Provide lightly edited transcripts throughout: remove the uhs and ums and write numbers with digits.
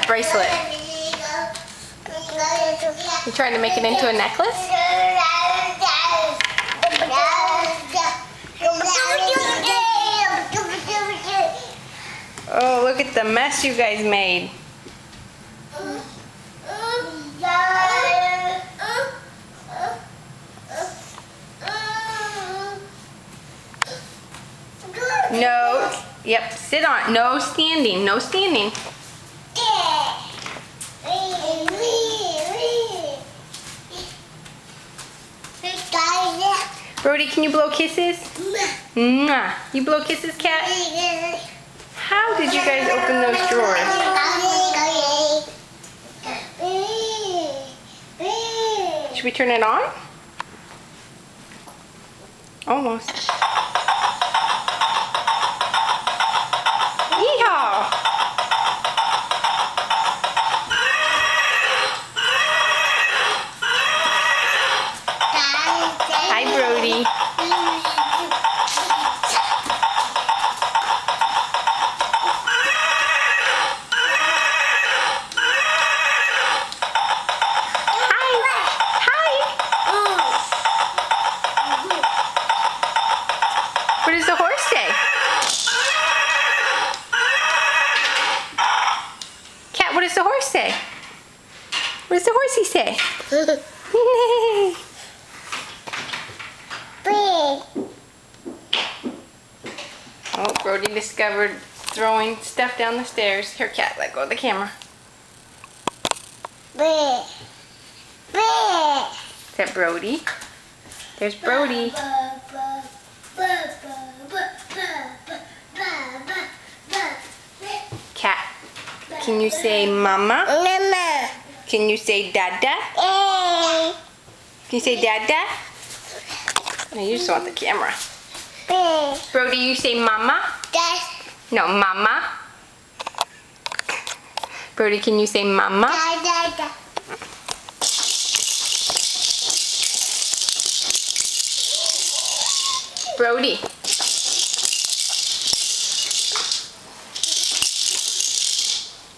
bracelet? You trying to make it into a necklace? Oh, look at the mess you guys made. No. Yep, sit on. No standing. No standing. Brody, can you blow kisses? Mwah. You blow kisses, Cat? How did you guys open those drawers? Should we turn it on? Almost. Yeehaw! Hi, Brody. What does the horse say? Cat, what does the horse say? What does the horsey say? Oh, Brody discovered throwing stuff down the stairs. Here, Cat, let go of the camera. Is that Brody? There's Brody. Cat, can you say mama? Mama. Can you say dada? Can you say dada? No, you just want the camera. Brody, you say mama? No, mama. Brody, can you say mama? Brody.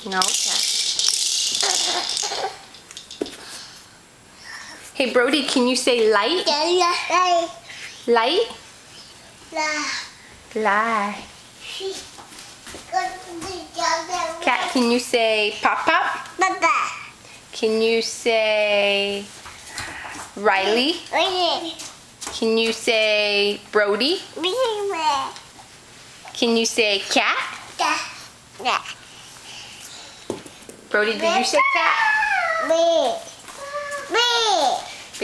No, Cat. Hey, Brody, can you say light? Light? Lie. Cat, can you say pop pop? Can you say Riley? Can you say Brody? Can you say cat? Brody, did you say cat? B.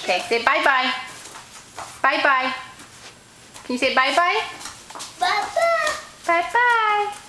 Okay, say bye-bye. Bye-bye. Can you say bye-bye? Bye-bye. Bye-bye.